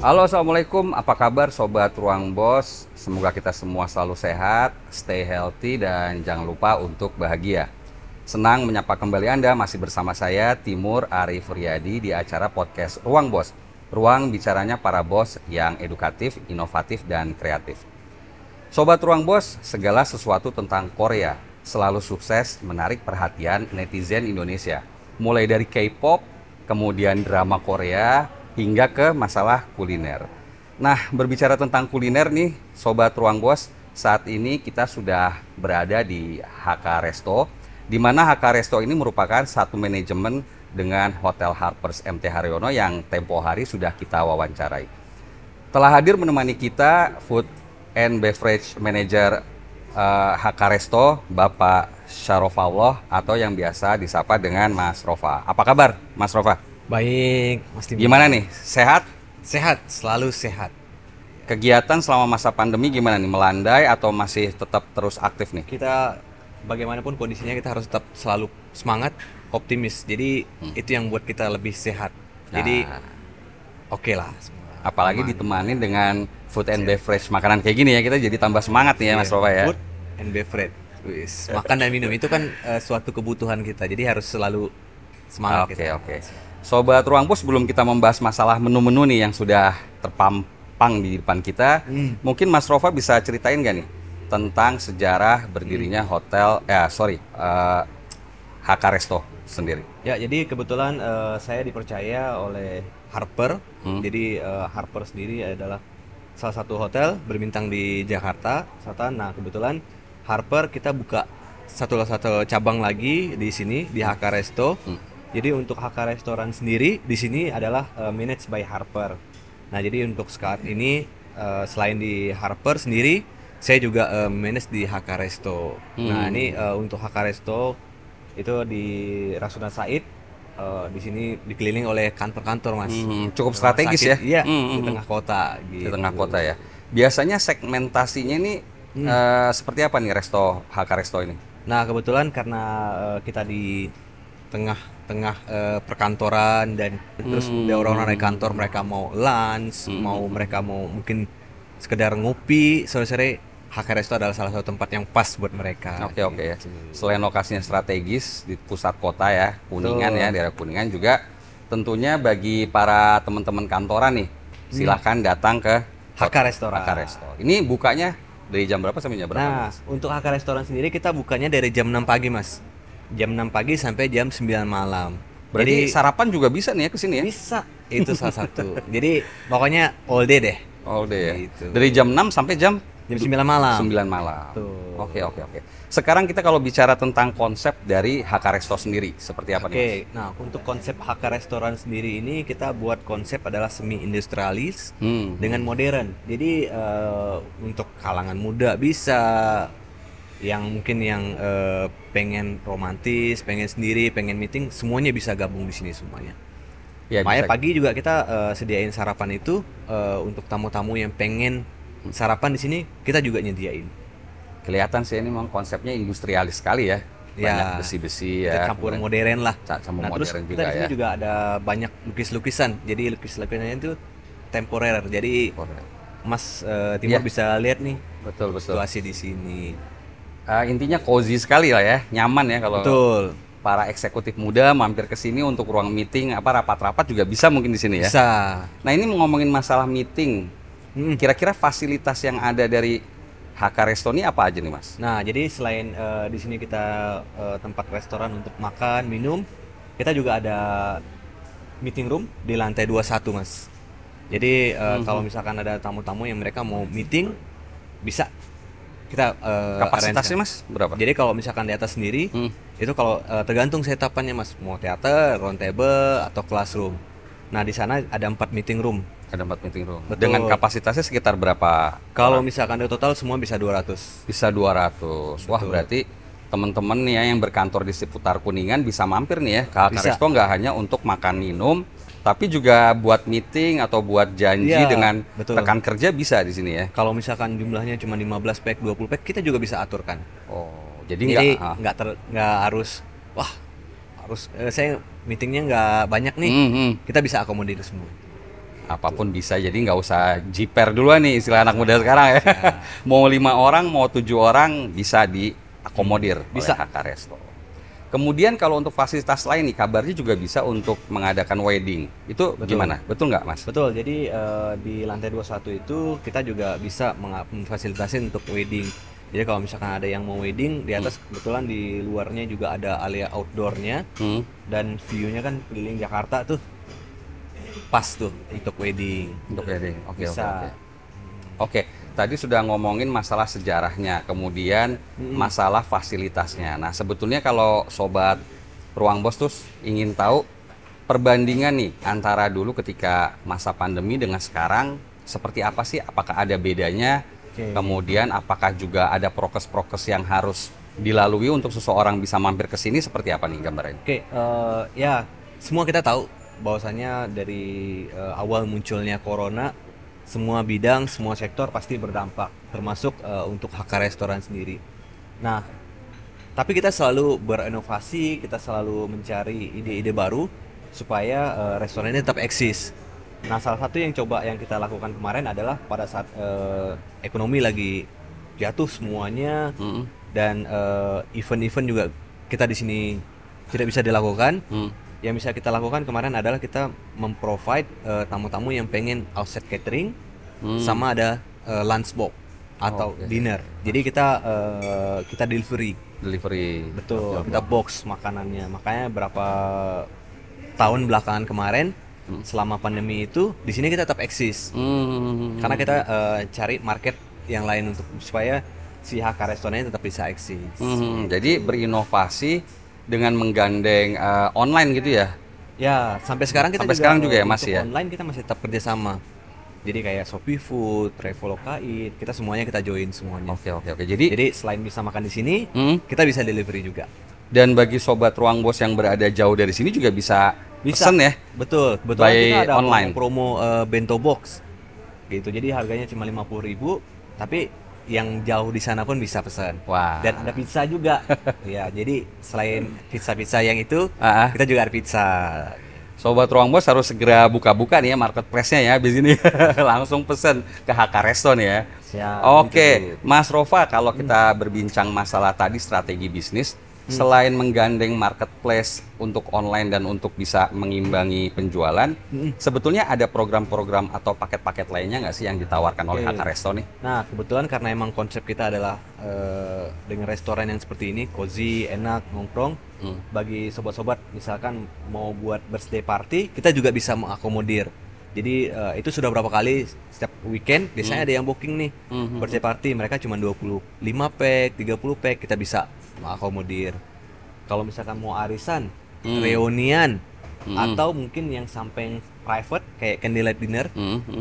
Halo, assalamualaikum. Apa kabar Sobat Ruang Bos? Semoga kita semua selalu sehat, stay healthy, dan jangan lupa untuk bahagia. Senang menyapa kembali Anda masih bersama saya Timur Arif Riyadi di acara podcast Ruang Bos. Ruang bicaranya para bos yang edukatif, inovatif, dan kreatif. Sobat Ruang Bos, segala sesuatu tentang Korea selalu sukses menarik perhatian netizen Indonesia. Mulai dari K-pop, kemudian drama Korea, hingga ke masalah kuliner. Nah, berbicara tentang kuliner nih, Sobat Ruang Bos, saat ini kita sudah berada di HK Resto, di mana HK Resto ini merupakan satu manajemen dengan Hotel Harpers MT Haryono yang tempo hari sudah kita wawancarai. Telah hadir menemani kita Food and Beverage Manager HK Resto, Bapak Syarofallah atau yang biasa disapa dengan Mas Rofa. Apa kabar, Mas Rofa? Baik, Mas Timur. Gimana nih? Sehat? Sehat, selalu sehat. Kegiatan selama masa pandemi gimana nih? Melandai atau masih tetap terus aktif nih? Kita bagaimanapun kondisinya kita harus tetap selalu semangat, optimis. Jadi itu yang buat kita lebih sehat. Jadi oke lah. Apalagi ditemani dengan food and beverage, makanan kayak gini ya, kita jadi tambah semangat nih ya Mas Rofa ya. Food and beverage. Makan dan minum itu kan suatu kebutuhan kita. Jadi harus selalu semangat kita. Oke. Sobat Ruang Bos, sebelum kita membahas masalah menu-menu nih yang sudah terpampang di depan kita, mungkin Mas Rofa bisa ceritain nggak nih tentang sejarah berdirinya HK Resto sendiri? Ya, jadi kebetulan saya dipercaya oleh Harper. Jadi Harper sendiri adalah salah satu hotel berbintang di Jakarta Selatan. Nah, kebetulan Harper kita buka satu cabang lagi di sini di HK Resto. Jadi untuk HK Restoran sendiri di sini adalah managed by Harper. Nah, jadi untuk saat ini selain di Harper sendiri, saya juga manage di HK Resto. Nah, ini untuk HK Resto itu di Rasuna Said. Di sini dikelilingi oleh kantor-kantor, Mas. Cukup strategis ya? Iya, di tengah kota. Gitu. Di tengah kota ya. Biasanya segmentasinya ini seperti apa nih HK Resto ini? Nah, kebetulan karena kita di tengah perkantoran dan terus orang-orang dari kantor mereka mau lunch, mereka mau mungkin sekedar ngopi sore-sore, HK Resto adalah salah satu tempat yang pas buat mereka. Oke ya. Selain lokasinya strategis di pusat kota ya, Kuningan ya, daerah Kuningan juga tentunya bagi para teman-teman kantoran nih, silahkan datang ke HK Restoran. HK Resto. Ini bukanya dari jam berapa sampai jam berapa? Nah, untuk HK Restoran sendiri kita bukanya dari jam 6 pagi, Mas. Jam 6 pagi sampai jam 9 malam. Berarti sarapan juga bisa nih ya ke sini ya? Bisa. Itu salah satu. Jadi pokoknya all day deh. All day ya. Gitu. Dari jam 6 sampai jam 9 malam. 9 malam. Tuh. Oke. Sekarang kita kalau bicara tentang konsep dari HK Resto sendiri, seperti apa nih? Oke, nah untuk konsep HK Restoran sendiri ini kita buat konsep adalah semi industrialis dengan modern. Jadi untuk kalangan muda bisa, yang mungkin yang pengen romantis, pengen sendiri, pengen meeting, semuanya bisa gabung di sini semuanya. Ya, makanya pagi juga kita sediain sarapan itu untuk tamu-tamu yang pengen sarapan di sini, kita juga nyediain. Kelihatan sih ini memang konsepnya industrialis sekali ya. Banyak besi-besi ya. Campur modern lah. Campur nah, modern terus juga kita di sini ya. juga ada banyak lukis-lukisan. Jadi lukis-lukisannya itu temporer. Jadi Mas Timur bisa lihat nih. Betul. Situasi di sini. Intinya cozy sekali lah ya, nyaman ya kalau para eksekutif muda mampir ke sini untuk ruang meeting, rapat-rapat juga bisa mungkin di sini ya. Bisa. Nah, ini ngomongin masalah meeting. Kira-kira fasilitas yang ada dari HK Resto ini apa aja nih Mas? Nah, jadi selain di sini kita tempat restoran untuk makan, minum, kita juga ada meeting room di lantai 21, Mas. Jadi kalau misalkan ada tamu-tamu yang mereka mau meeting, bisa kita Kapasitasnya arrange-kan. Mas berapa? Jadi kalau misalkan di atas sendiri, itu kalau tergantung setup-annya, Mas. Mau teater, round table, atau classroom. Nah, di sana ada 4 meeting room. Ada 4 meeting room. Betul. Dengan kapasitasnya sekitar berapa? Kalau misalkan di total semua bisa 200. Bisa 200. Wah, Betul. berarti teman-teman nih ya yang berkantor di seputar Kuningan bisa mampir nih ya ke HK Bisa. Resto, nggak hanya untuk makan minum, tapi juga buat meeting atau buat janji Iya, dengan betul. rekan kerja bisa di sini ya. Kalau misalkan jumlahnya cuma 15 pack, 20 pack, kita juga bisa aturkan. Oh, jadi Jadi nggak nggak harus wah harus saya meetingnya nggak banyak nih. Kita bisa akomodir semua. apapun bisa, jadi nggak usah jiper duluan nih istilah anak muda sekarang ya. Mau 5 orang, mau 7 orang bisa diakomodir Bisa. oleh HK Resto. Kemudian kalau untuk fasilitas lain nih, kabarnya juga bisa untuk mengadakan wedding. Itu Betul. gimana? Betul nggak Mas? Betul. Jadi di lantai 21 itu kita juga bisa memfasilitasi untuk wedding. Jadi kalau misalkan ada yang mau wedding di atas, kebetulan di luarnya juga ada area outdoornya dan view-nya kan keliling Jakarta tuh pas tuh untuk wedding. Untuk wedding. Oke, oke, Bisa. oke. Oke, tadi sudah ngomongin masalah sejarahnya, kemudian masalah fasilitasnya. Nah, sebetulnya kalau sobat Ruang Bos tuh ingin tahu perbandingan nih antara dulu ketika masa pandemi dengan sekarang seperti apa sih? Apakah ada bedanya? Oke. Kemudian apakah juga ada prokes-prokes yang harus dilalui untuk seseorang bisa mampir ke sini, seperti apa nih gambarannya? Oke, ya semua kita tahu bahwasanya dari awal munculnya corona, semua bidang, semua sektor pasti berdampak, termasuk untuk HK Restoran sendiri. Nah, tapi kita selalu berinovasi, kita selalu mencari ide-ide baru supaya restoran ini tetap eksis. Nah, salah satu yang kita lakukan kemarin adalah pada saat ekonomi lagi jatuh semuanya dan event-event juga kita di sini tidak bisa dilakukan. Yang bisa kita lakukan kemarin adalah kita memprovide tamu-tamu yang pengen outside catering sama ada lunch box atau Oke. dinner. Jadi kita delivery. Betul, Oke, kita box makanannya. Makanya berapa tahun belakangan kemarin selama pandemi itu di sini kita tetap eksis. Karena kita cari market yang lain untuk supaya si HK restorannya tetap bisa eksis. Jadi berinovasi dengan menggandeng online gitu ya. Ya, sampai sekarang kita Sampai sekarang juga ya, Mas, untuk ya? online kita masih tetap kerjasama. Jadi kayak Shopee Food, Traveloka Eat, kita semuanya kita join semuanya. Oke, oke, oke. Jadi Jadi selain bisa makan di sini, kita bisa delivery juga. dan bagi sobat Ruang Bos yang berada jauh dari sini juga bisa Bisa. pesen ya. Betul, kebetulan By kita ada online. promo bento box. Gitu. Jadi harganya cuma 50.000, tapi yang jauh di sana pun bisa pesan. Wah. Dan ada pizza juga. Ya, jadi selain pizza-pizza yang itu, Ah, ah. kita juga ada pizza. Sobat Ruang Bos harus segera buka-buka nih ya marketplace-nya ya di sini. Langsung pesen ke HK Resto nih ya. Siap, Oke, gitu. Mas Rova, kalau kita berbincang masalah tadi strategi bisnis, selain menggandeng marketplace untuk online dan untuk bisa mengimbangi penjualan, sebetulnya ada program-program atau paket-paket lainnya nggak sih yang ditawarkan oleh Oke. HK Resto nih? Nah, kebetulan karena emang konsep kita adalah dengan restoran yang seperti ini, cozy, enak, nongkrong. Bagi sobat-sobat, misalkan mau buat birthday party, kita juga bisa mengakomodir. Jadi itu sudah berapa kali setiap weekend biasanya ada yang booking nih birthday party, mereka cuma 25 pack, 30 pack, kita bisa mengakomodir. Kalau misalkan mau arisan, reunian, atau mungkin yang sampai private kayak candlelight dinner,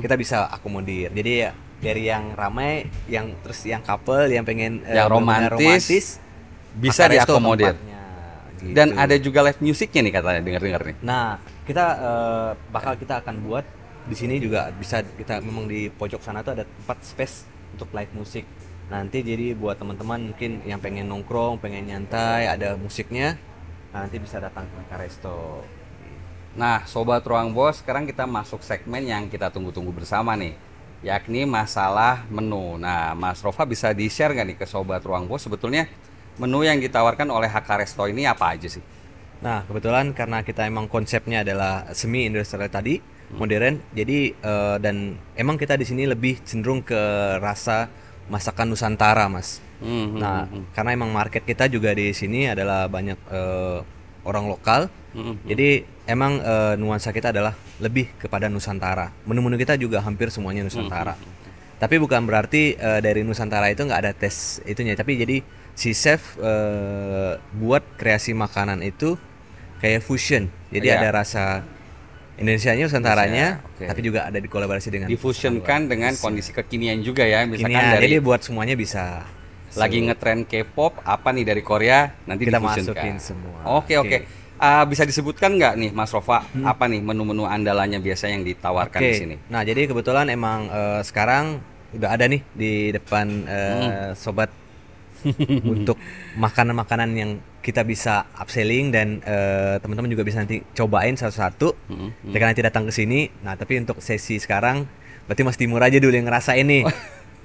kita bisa akomodir. Jadi ya dari yang ramai, yang terus yang couple, yang pengen Yang benar-benar romantis, bisa HK Resto diakomodir. tempatnya, gitu. Dan ada juga live musiknya nih katanya, dengar-dengar nih. Nah, kita kita akan buat di sini juga bisa, kita memang di pojok sana tuh ada tempat space untuk live musik. Nanti jadi buat teman-teman mungkin yang pengen nongkrong, pengen nyantai, ada musiknya, nanti bisa datang ke HK Resto. Nah, Sobat Ruang Bos, sekarang kita masuk segmen yang kita tunggu-tunggu bersama nih, yakni masalah menu. Nah, Mas Rova bisa di-share nggak nih ke Sobat Ruang Bos, sebetulnya menu yang ditawarkan oleh HK Resto ini apa aja sih? Nah, kebetulan karena kita emang konsepnya adalah semi industrial tadi, modern, jadi dan emang kita di sini lebih cenderung ke rasa masakan Nusantara, Mas. Nah, karena emang market kita juga di sini adalah banyak orang lokal. Jadi emang nuansa kita adalah lebih kepada Nusantara. Menu-menu kita juga hampir semuanya Nusantara. Tapi bukan berarti dari Nusantara itu nggak ada tes itunya. Tapi jadi si chef buat kreasi makanan itu kayak fusion. Jadi ada rasa Indonesianya, Nusantaranya, tapi juga ada dikolaborasi dengan difusionkan dengan kondisi kekinian juga ya. Misalkan kekinian. dari Jadi buat semuanya bisa. lagi ngetren K-pop apa nih dari Korea nanti Kita difusionkan. masukin semua. Oke. Bisa disebutkan nggak nih Mas Rova apa nih menu-menu andalannya biasa yang ditawarkan di sini? Nah, jadi kebetulan emang sekarang udah ada nih di depan sobat untuk makanan-makanan yang kita bisa upselling dan teman-teman juga bisa nanti cobain satu-satu. Jika nanti datang ke sini. Nah, tapi untuk sesi sekarang berarti Mas Timur aja dulu yang ngerasain nih.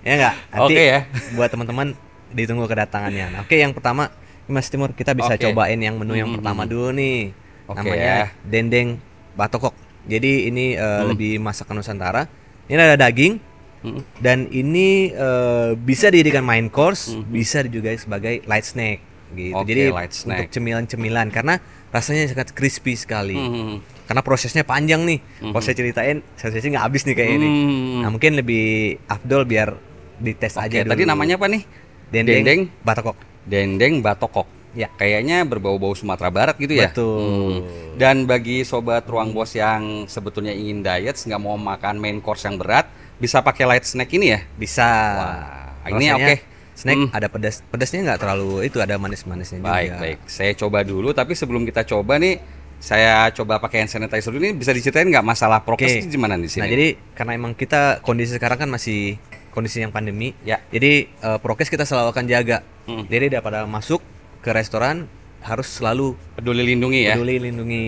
Ya enggak? Nanti Oke ya. buat teman-teman ditunggu kedatangannya. Nah, oke, yang pertama Mas Timur kita bisa cobain yang menu yang pertama dulu nih. Namanya dendeng batokok. Jadi ini lebih masakan Nusantara. Ini ada daging. Dan ini bisa dijadikan main course, bisa juga sebagai light snack gitu. Jadi untuk cemilan-cemilan karena rasanya sangat crispy sekali. Karena prosesnya panjang nih. Kalau saya ceritain, saya sih nggak habis nih kayak ini. Nah, mungkin lebih afdol biar dites aja dulu. Tadi namanya apa nih? Dendeng batokok. Dendeng batokok. Ya. Kayaknya berbau-bau Sumatera Barat gitu ya. Betul. Dan bagi sobat Ruang Bos yang sebetulnya ingin diet, nggak mau makan main course yang berat, bisa pakai light snack ini ya? Bisa. Wah, ini Rasanya oke. Snack ada pedasnya nggak terlalu itu, ada manis-manisnya juga. Baik. Saya coba dulu, tapi sebelum kita coba nih, saya coba pakai hand sanitizer dulu. Ini bisa diceritain nggak masalah prokes gimana di sini? Nah, jadi karena emang kita kondisi sekarang kan masih kondisi yang pandemi, ya. Jadi prokes kita selalu akan jaga. Jadi daripada masuk ke restoran harus selalu peduli lindungi ya. Peduli lindungi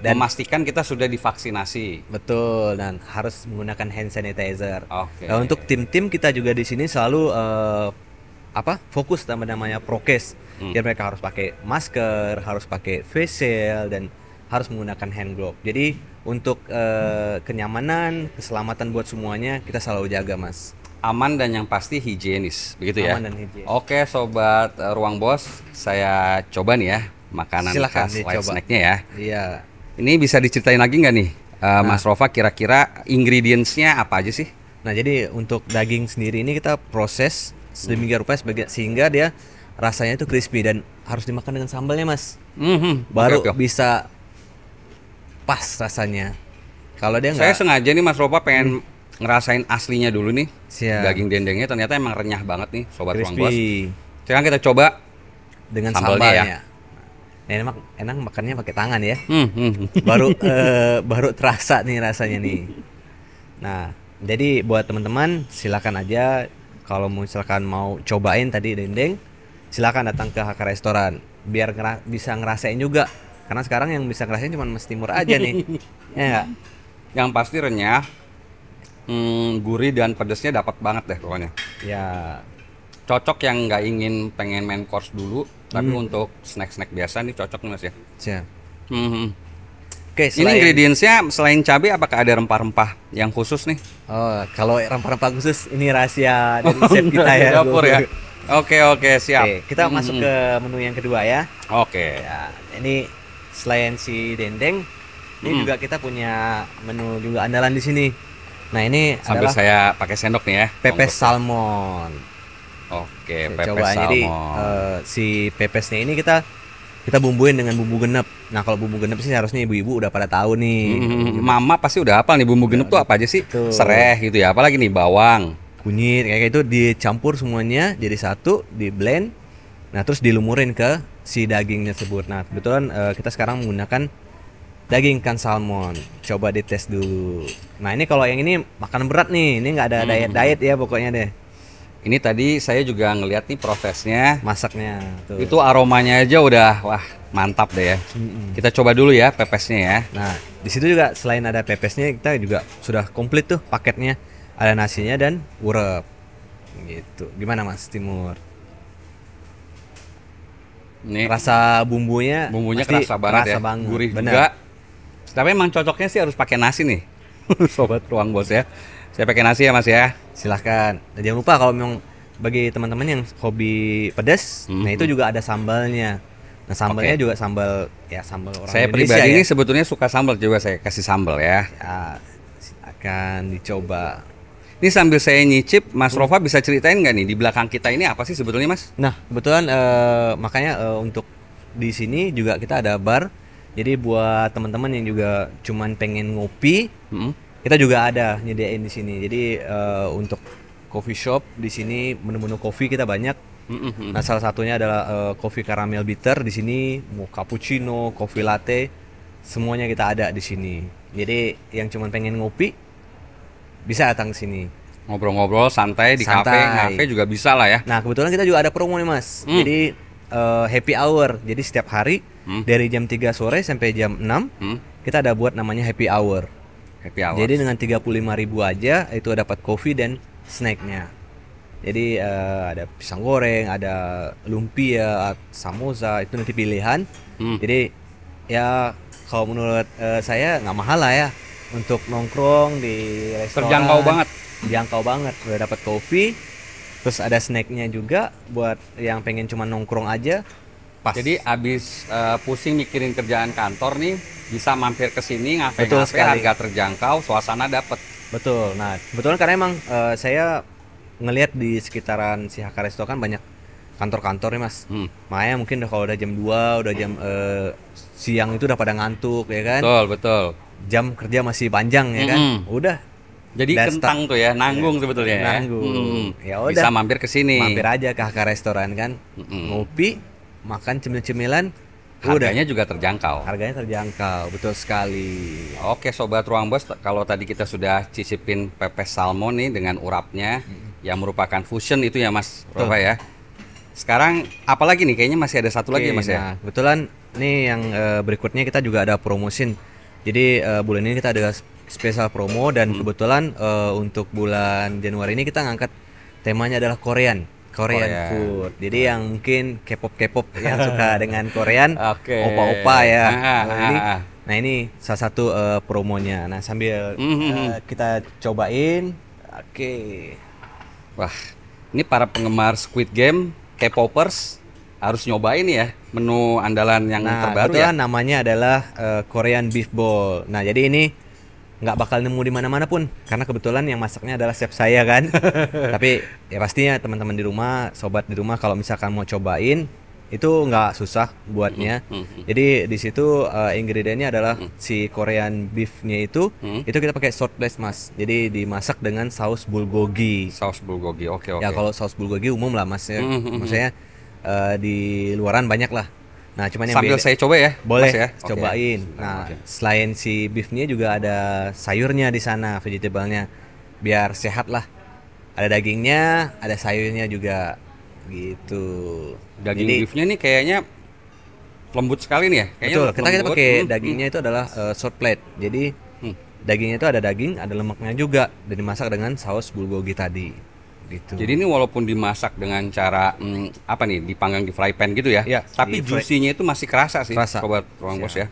dan memastikan kita sudah divaksinasi. Betul, dan harus menggunakan hand sanitizer. Nah, untuk tim-tim kita juga di sini selalu fokus sama namanya prokes. Jadi mereka harus pakai masker, harus pakai face shield dan harus menggunakan hand glove. Jadi untuk kenyamanan, keselamatan buat semuanya kita selalu jaga, Mas. Aman dan yang pasti higienis, begitu ya? Aman dan higienis. Oke, sobat Ruang Bos, saya coba nih ya makanan khas light snack-nya ya. Iya. Ini bisa diceritain lagi nggak nih, Mas Rova, kira-kira ingredients-nya apa aja sih? Nah, jadi untuk daging sendiri ini kita proses sedemikian rupa sehingga dia rasanya itu crispy dan harus dimakan dengan sambalnya, Mas. Baru bisa pas rasanya. Kalau dia Saya sengaja nih Mas Rova pengen ngerasain aslinya dulu nih. Siap. Daging dendengnya ternyata emang renyah banget nih, sobat Ruang Bos. Crispy. Sekarang kita coba dengan sambalnya. Ya. Enak makannya pakai tangan ya. Baru terasa nih rasanya nih. Nah, jadi buat teman-teman silakan aja kalau misalkan mau cobain tadi dendeng, silakan datang ke HK Restoran biar bisa ngerasain juga. Karena sekarang yang bisa ngerasain cuma Mas Timur aja nih. Ya enggak? Yang pasti renyah, gurih dan pedesnya dapat banget deh pokoknya. Ya. Cocok yang nggak ingin pengen main course dulu, tapi untuk snack-snack biasa nih cocok nih Mas ya. Siap. Oke, ini ingredientsnya selain cabai apakah ada rempah-rempah yang khusus nih? Oh, kalau rempah-rempah khusus ini rahasia dari chef kita ya. Dapur ya. Oke, siap. Oke, kita masuk ke menu yang kedua ya. Oke. Ya, ini selain si dendeng, ini juga kita punya menu juga andalan di sini. Nah, ini sambil adalah saya pakai sendok nih ya. Pepes salmon. Oke, pepes coba. salmon. Jadi si pepesnya ini kita bumbuin dengan bumbu genep. Nah, kalau bumbu genep sih harusnya ibu-ibu udah pada tahu nih. Mama pasti udah hafal nih bumbu genep tuh apa aja sih? Sereh gitu ya. Apalagi nih bawang, kunyit kayak itu dicampur semuanya jadi satu, di blend. Nah, terus dilumurin ke si dagingnya tersebut. Nah, kebetulan kita sekarang menggunakan daging ikan salmon. Coba dites dulu. Nah, ini kalau yang ini makanan berat nih. Ini nggak ada diet ya pokoknya deh. Ini tadi saya juga ngeliat nih prosesnya masaknya. Tuh. Itu aromanya aja udah wah mantap deh ya. Kita coba dulu ya pepesnya ya. Nah, di situ juga selain ada pepesnya kita juga sudah komplit tuh paketnya. Ada nasinya dan urep. Gitu. Gimana Mas Timur? Nih, rasa bumbunya kerasa banget ya. Gurih juga. Tapi emang cocoknya sih harus pakai nasi nih. Sobat Ruang Bos ya. Saya pakai nasi ya Mas ya. Silahkan. Dan jangan lupa kalau memang bagi teman-teman yang hobi pedas, nah itu juga ada sambalnya. Nah sambalnya juga sambal orang Saya Indonesia pribadi ya. ini sebetulnya suka sambal juga, saya kasih sambal ya. Ya, akan dicoba. Ini sambil saya nyicip, Mas Rova bisa ceritain nggak nih di belakang kita ini apa sih sebetulnya, Mas? Nah kebetulan makanya untuk di sini juga kita ada bar. Jadi buat teman-teman yang juga cuman pengen ngopi, kita juga ada nyediain di sini. Jadi untuk coffee shop di sini menu-menu kopi kita banyak. Nah salah satunya adalah kopi caramel bitter di sini, mau cappuccino, kopi latte, semuanya kita ada di sini. Jadi yang cuman pengen ngopi bisa datang ke sini. Ngobrol-ngobrol santai di Santai. kafe juga bisa lah ya. Nah kebetulan kita juga ada promo nih mas. Jadi happy hour. Jadi setiap hari dari jam 3 sore sampai jam 6 kita ada buat namanya happy hour. Happy hour. Jadi dengan 35.000 aja itu dapat kopi dan snacknya. Jadi ada pisang goreng, ada lumpia, samosa, itu nanti pilihan. Jadi ya kalau menurut saya nggak mahal lah ya untuk nongkrong di restoran. Terjangkau banget. Jangkau banget. Udah dapat kopi, terus ada snacknya juga buat yang pengen cuma nongkrong aja. Pas. Jadi abis pusing mikirin kerjaan kantor nih, bisa mampir ke sini Betul ngafe-ngafe, sekali. harga terjangkau, suasana dapet. Betul. Nah, kebetulan karena emang saya ngelihat di sekitaran si Haka Resto kan banyak kantor-kantor nih, Mas. Makanya mungkin kalau udah jam 2, udah jam siang itu udah pada ngantuk ya kan. Betul, betul. Jam kerja masih panjang ya kan. Udah. Jadi Udah kentang tuh ya, nanggung sebetulnya ya. Nanggung. Ya udah. Bisa mampir ke sini. Mampir aja ke Haka Restoran kan. Ngopi, makan cemil-cemilan. Harganya juga terjangkau. Harganya terjangkau, betul sekali. Oke Sobat Ruang Bos, kalau tadi kita sudah cicipin pepes salmon nih dengan urapnya yang merupakan fusion itu ya Mas Rova ya. Sekarang apalagi nih, kayaknya masih ada satu lagi ya Mas ya. Nah, kebetulan nih yang berikutnya kita juga ada promosin. Jadi bulan ini kita ada spesial promo dan kebetulan untuk bulan Januari ini kita ngangkat temanya adalah Korean food. Jadi yang mungkin K-pop yang suka dengan Korean, opa-opa ya. Nah ini salah satu promonya. Nah sambil kita cobain. Oke. Wah, ini para penggemar Squid Game, K-popers harus nyobain ya menu andalan yang terbaru ya. Kebetulan namanya adalah Korean Beef Ball. Nah jadi ini nggak bakal nemu di mana-mana pun karena kebetulan yang masaknya adalah chef saya kan. Tapi ya pastinya teman-teman di rumah, sobat di rumah kalau misalkan mau cobain itu nggak susah buatnya. Jadi di situ ingredientnya adalah si Korean beefnya itu kita pakai short blast mas. Jadi dimasak dengan saus bulgogi. Saus bulgogi, oke. Ya kalau saus bulgogi umum lah mas ya. Maksudnya di luaran banyak lah. Nah, cuman yang sambil beda, saya coba ya, boleh Mas ya. cobain. Nah, selain si beefnya juga ada sayurnya di sana, vegetable-nya, biar sehat lah. Ada dagingnya, ada sayurnya juga, gitu. Daging beefnya nih kayaknya lembut sekali nih ya. Kayaknya Betul. Kita lembut. pakai dagingnya itu adalah short plate. Jadi dagingnya itu ada daging, ada lemaknya juga, dan dimasak dengan saus bulgogi tadi. Gitu. Jadi ini walaupun dimasak dengan cara apa nih, dipanggang di fry pan gitu ya, Ya, tapi di fry- juicy-nya itu masih kerasa sih, Kerasa. Sobat Ruang Bos ya.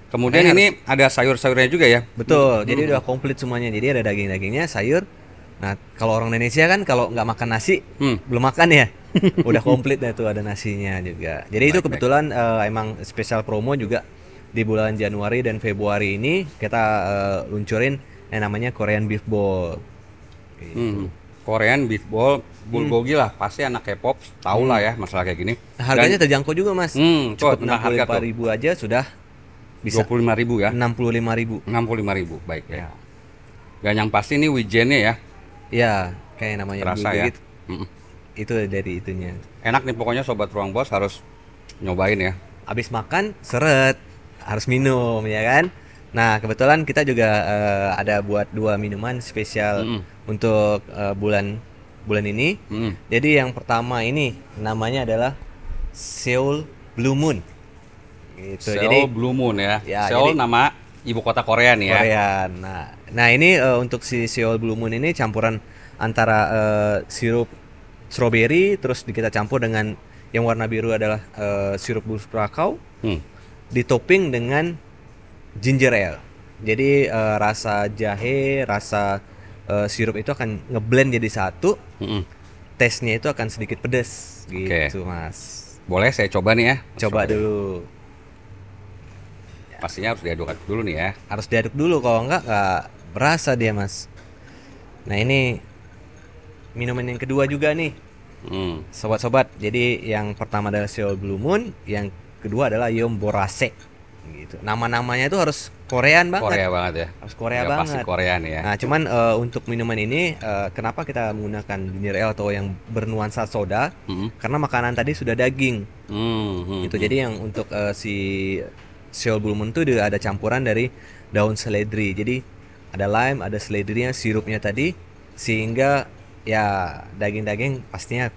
Kemudian Makanya ini ada sayur-sayurnya juga ya. Betul. Jadi udah komplit semuanya. Jadi ada daging-dagingnya, sayur. Nah, kalau orang Indonesia kan kalau nggak makan nasi, belum makan ya. Udah komplit dah tuh, ada nasinya juga. Jadi itu kebetulan emang spesial promo juga di bulan Januari dan Februari ini kita luncurin yang namanya Korean Beef Ball. Gitu. Korean beef ball, bulgogi lah, pasti anak K-pop tahu lah ya masalah kayak gini. Harganya terjangkau juga mas. Coba Cukup tentang harga tuh. 65.000 aja sudah bisa. 25.000 ya. 65.000. 65.000, baik ya. Dan yang pasti ini wijennya ya. Ya, kayak namanya Terasa bulgogi ya. itu. Itu dari itunya. Enak nih pokoknya Sobat Ruang Bos harus nyobain ya. Habis makan seret, harus minum ya kan. Nah kebetulan kita juga ada buat 2 minuman spesial untuk bulan ini. Jadi yang pertama ini namanya adalah Seoul Blue Moon. Gitu. Seoul Blue Moon ya. Ya, Seoul jadi- nama ibu kota Korea nih ya. Korea. Nah ini untuk si Seoul Blue Moon ini campuran antara sirup strawberry, terus kita campur dengan yang warna biru adalah sirup bus prakau, ditopping dengan ginger ale. Jadi rasa jahe, rasa sirup itu akan ngeblend jadi satu. tesnya itu akan sedikit pedas gitu, Mas. Boleh saya coba nih ya? Coba dulu. Pastinya harus diaduk dulu nih ya. Harus diaduk dulu, kalau nggak berasa dia, Mas. Nah, ini minuman yang kedua juga nih. Sobat-sobat. Jadi yang pertama adalah Seoul Blue Moon, yang kedua adalah Yom Borasek. Gitu. Nama-namanya itu harus Korean banget. Korea banget ya. Harus Korea ya, banget. Pasti Korean ya. Nah, cuman untuk minuman ini kenapa kita menggunakan ginger ale atau yang bernuansa soda? Karena makanan tadi sudah daging. Gitu. Jadi yang untuk si Seoul Blue Moon itu ada campuran dari daun seledri. Jadi ada lime, ada seledrinya, sirupnya tadi, sehingga ya daging-daging pastinya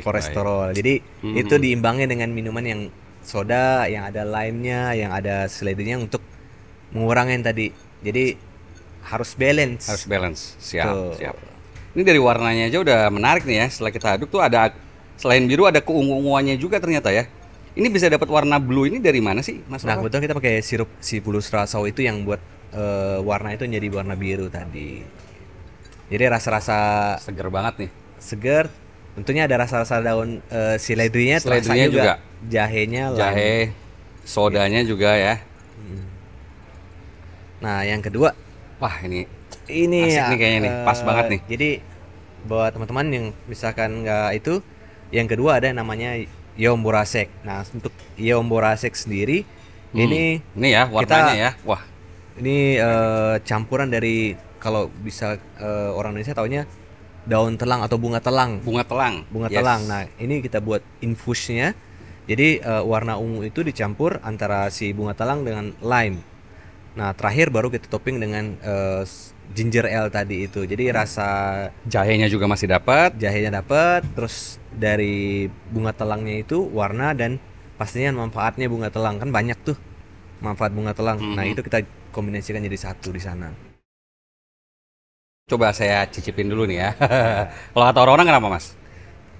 kolesterol. Jadi itu diimbangi dengan minuman yang soda, yang ada lime-nya, yang ada seledrinya untuk mengurangin tadi. Jadi harus balance. Harus balance. Siap. Ini dari warnanya aja udah menarik nih ya. Setelah kita aduk tuh ada, selain biru ada keungu-unguannya juga ternyata ya. Ini bisa dapat warna blue ini dari mana sih, Mas? Nah, kebetulan kita pakai sirup si bulu strasau itu yang buat warna itu jadi warna biru tadi. Jadi rasa-rasa seger banget nih. Seger. Tentunya ada rasa-rasa daun seledrinya juga. Jahenya, jahe, sodanya juga ya. Nah, yang kedua, wah ini asik nih kayaknya nih, pas banget nih. Jadi buat teman-teman yang misalkan nggak itu, yang kedua ada namanya Yom Borasek. Nah, untuk Yom Borasek sendiri ini ya warnanya ya. Wah. Ini campuran dari, kalau bisa orang Indonesia taunya daun telang atau bunga telang. Bunga telang. Nah, ini kita buat infusnya. Jadi warna ungu itu dicampur antara si bunga telang dengan lime. Nah, terakhir baru kita topping dengan ginger ale tadi itu. Jadi rasa jahenya juga masih dapat. Jahenya dapat, terus dari bunga telangnya itu warna, dan pastinya manfaatnya bunga telang kan banyak tuh manfaat bunga telang. Nah, itu kita kombinasikan jadi satu di sana. Coba saya cicipin dulu nih ya. Kalau kata orang-orang kenapa, Mas?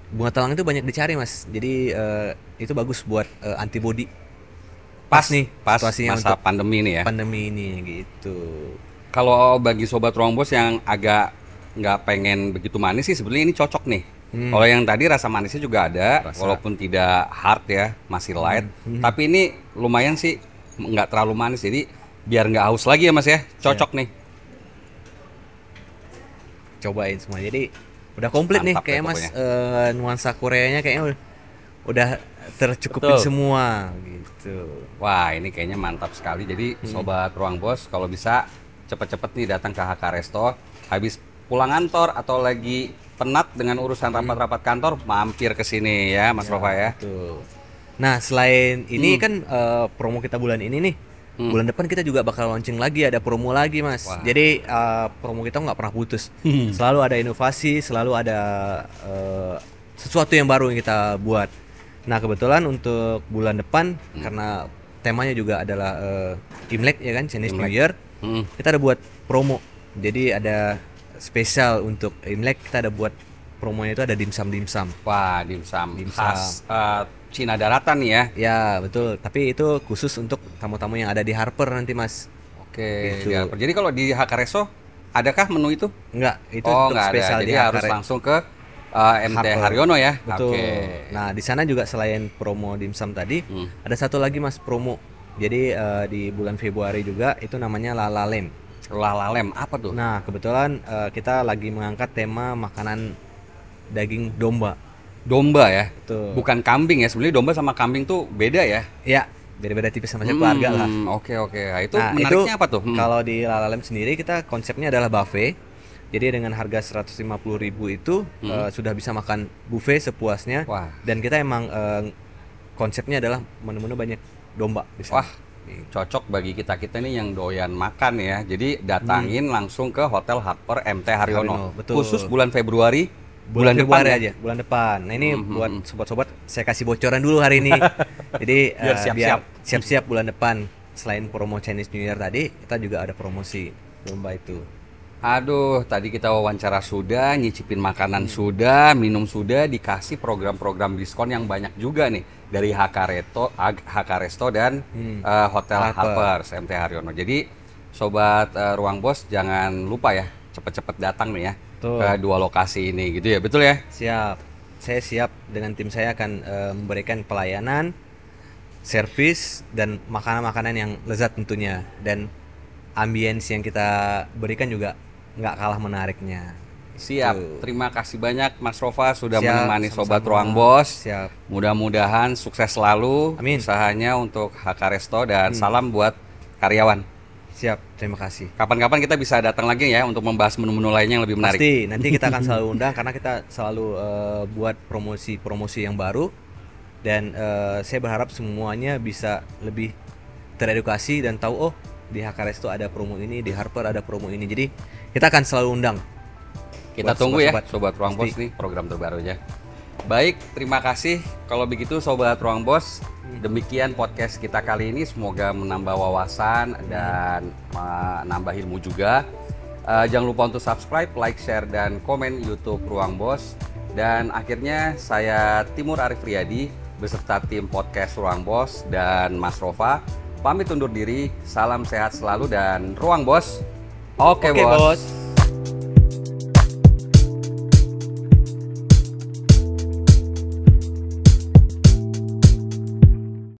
Bunga telang itu banyak dicari, Mas. Jadi itu bagus buat antibody. Pas situasinya masa untuk pandemi ini ya. Pandemi ini gitu. Kalau bagi sobat Ruang Bos yang agak nggak pengen begitu manis sih, sebenarnya ini cocok nih. Kalau yang tadi rasa manisnya juga ada, walaupun tidak hard ya, masih light. Tapi ini lumayan sih, nggak terlalu manis, jadi biar nggak haus lagi ya, Mas ya. Cocok nih. Cobain semua. Jadi udah komplit nih kayak Mas, nuansa Koreanya kayaknya udah tercukupin semua gitu. Wah, ini kayaknya mantap sekali. Jadi sobat Ruang Bos, kalau bisa cepet-cepet nih datang ke HK Resto, habis pulang kantor atau lagi penat dengan urusan rapat-rapat kantor, mampir ke sini ya, Mas Rova ya. Betul. Nah, selain ini kan promo kita bulan ini nih. Bulan depan kita juga bakal launching lagi, ada promo lagi, Mas. Wah. Jadi promo kita nggak pernah putus. Selalu ada inovasi, selalu ada sesuatu yang baru yang kita buat. Nah, kebetulan untuk bulan depan karena temanya juga adalah Imlek ya kan, Chinese New Year. Kita ada buat promo. Jadi ada spesial untuk Imlek, kita ada buat promonya itu ada dimsum. Wah, dimsum khas Cina daratan nih ya. Ya, betul. Tapi itu khusus untuk tamu-tamu yang ada di Harper nanti, Mas. Oke, gitu. Di Harper. Jadi kalau di HK Resto adakah menu itu? Enggak, itu untuk spesial ada. Jadi di harus langsung ke MT Haryono ya. Betul. Nah, di sana juga selain promo dimsum tadi, ada satu lagi, Mas, promo. Jadi di bulan Februari juga itu namanya Lalalem. Lalalem apa tuh? Nah, kebetulan kita lagi mengangkat tema makanan daging domba. Domba ya? Betul. Bukan kambing ya. Sebenarnya domba sama kambing tuh beda ya? Ya, beda-beda tipis sama keluarga lah. Oke. Nah, itu menariknya apa tuh? Kalau di Lalalem sendiri kita konsepnya adalah buffet. Jadi dengan harga 150.000 itu sudah bisa makan buffet sepuasnya. Wah. Dan kita emang konsepnya adalah menu-menu banyak domba di sana. Wah, cocok bagi kita-kita nih yang doyan makan ya. Jadi datangin langsung ke Hotel Harper MT Haryono. Betul. Khusus bulan Februari. Bulan depan Februari ya? aja, bulan depan. Nah, ini buat sobat-sobat saya kasih bocoran dulu hari ini. Jadi biar siap-siap bulan depan. Selain promo Chinese New Year tadi, kita juga ada promosi domba itu. Aduh, tadi kita wawancara sudah, nyicipin makanan sudah, minum sudah, dikasih program-program diskon yang banyak juga nih dari HK Resto dan Hotel Harper MT Haryono. Jadi sobat Ruang Bos jangan lupa ya, cepet-cepet datang nih ya. Tuh. ke 2 lokasi ini gitu ya, betul ya? Siap. Saya siap, dengan tim saya akan memberikan pelayanan, servis dan makanan-makanan yang lezat tentunya, dan ambience yang kita berikan juga nggak kalah menariknya. Siap. Terima kasih banyak Mas Rova sudah Siap, menemani Sobat sama-sama. Ruang Bos. Siap. Mudah-mudahan sukses selalu Amin. usahanya untuk HK Resto dan salam buat karyawan. Siap, terima kasih. Kapan-kapan kita bisa datang lagi ya untuk membahas menu-menu lainnya yang lebih menarik. Pasti, nanti kita akan selalu undang karena kita selalu buat promosi-promosi yang baru, dan saya berharap semuanya bisa lebih teredukasi dan tahu, oh di HK Resto ada promo ini, di Harper ada promo ini. Jadi kita akan selalu undang. Kita Buat tunggu ya sobat-sobat. Sobat Ruang Bos Pasti. nih program terbarunya. Baik, terima kasih. Kalau begitu Sobat Ruang Bos, demikian podcast kita kali ini. Semoga menambah wawasan dan menambah ilmu juga. Jangan lupa untuk subscribe, like, share, dan komen YouTube Ruang Bos. Dan akhirnya saya Timur Arif Riyadi beserta tim podcast Ruang Bos dan Mas Rova pamit undur diri. Salam sehat selalu dan Ruang Bos. Oke, Oke, Bos. Bos.